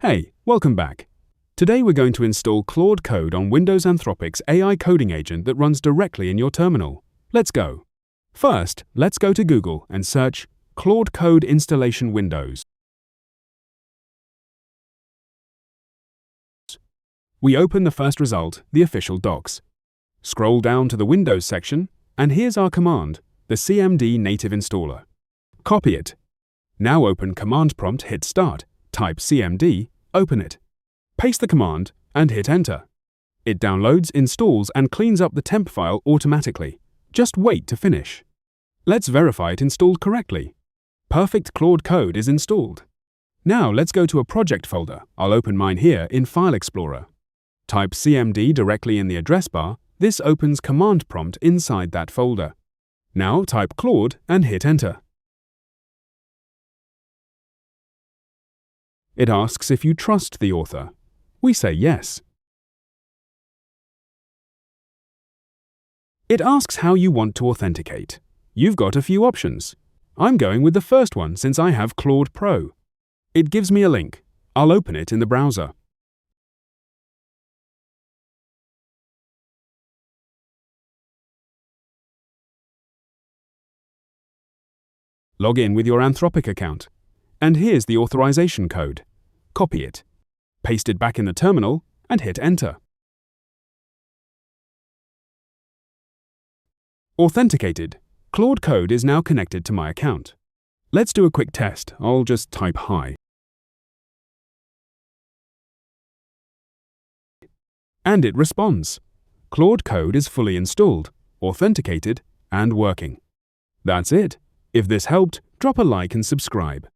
Hey, welcome back. Today we're going to install Claude Code on Windows Anthropic's AI coding agent that runs directly in your terminal. Let's go. First, let's go to Google and search Claude Code Installation Windows. We open the first result, the official docs. Scroll down to the Windows section, and here's our command, the CMD native installer. Copy it. Now open Command Prompt, hit Start, type CMD, open it. Paste the command and hit Enter. It downloads, installs, and cleans up the temp file automatically. Just wait to finish. Let's verify it installed correctly. Perfect Claude Code is installed. Now let's go to a project folder. I'll open mine here in File Explorer. Type CMD directly in the address bar. This opens Command Prompt inside that folder. Now type Claude and hit Enter. It asks if you trust the author. We say yes. It asks how you want to authenticate. You've got a few options. I'm going with the first one since I have Claude Pro. It gives me a link. I'll open it in the browser. Log in with your Anthropic account. And here's the authorization code. Copy it. Paste it back in the terminal and hit Enter. Authenticated. Claude Code is now connected to my account. Let's do a quick test. I'll just type hi. And it responds. Claude Code is fully installed, authenticated, and working. That's it. If this helped, drop a like and subscribe.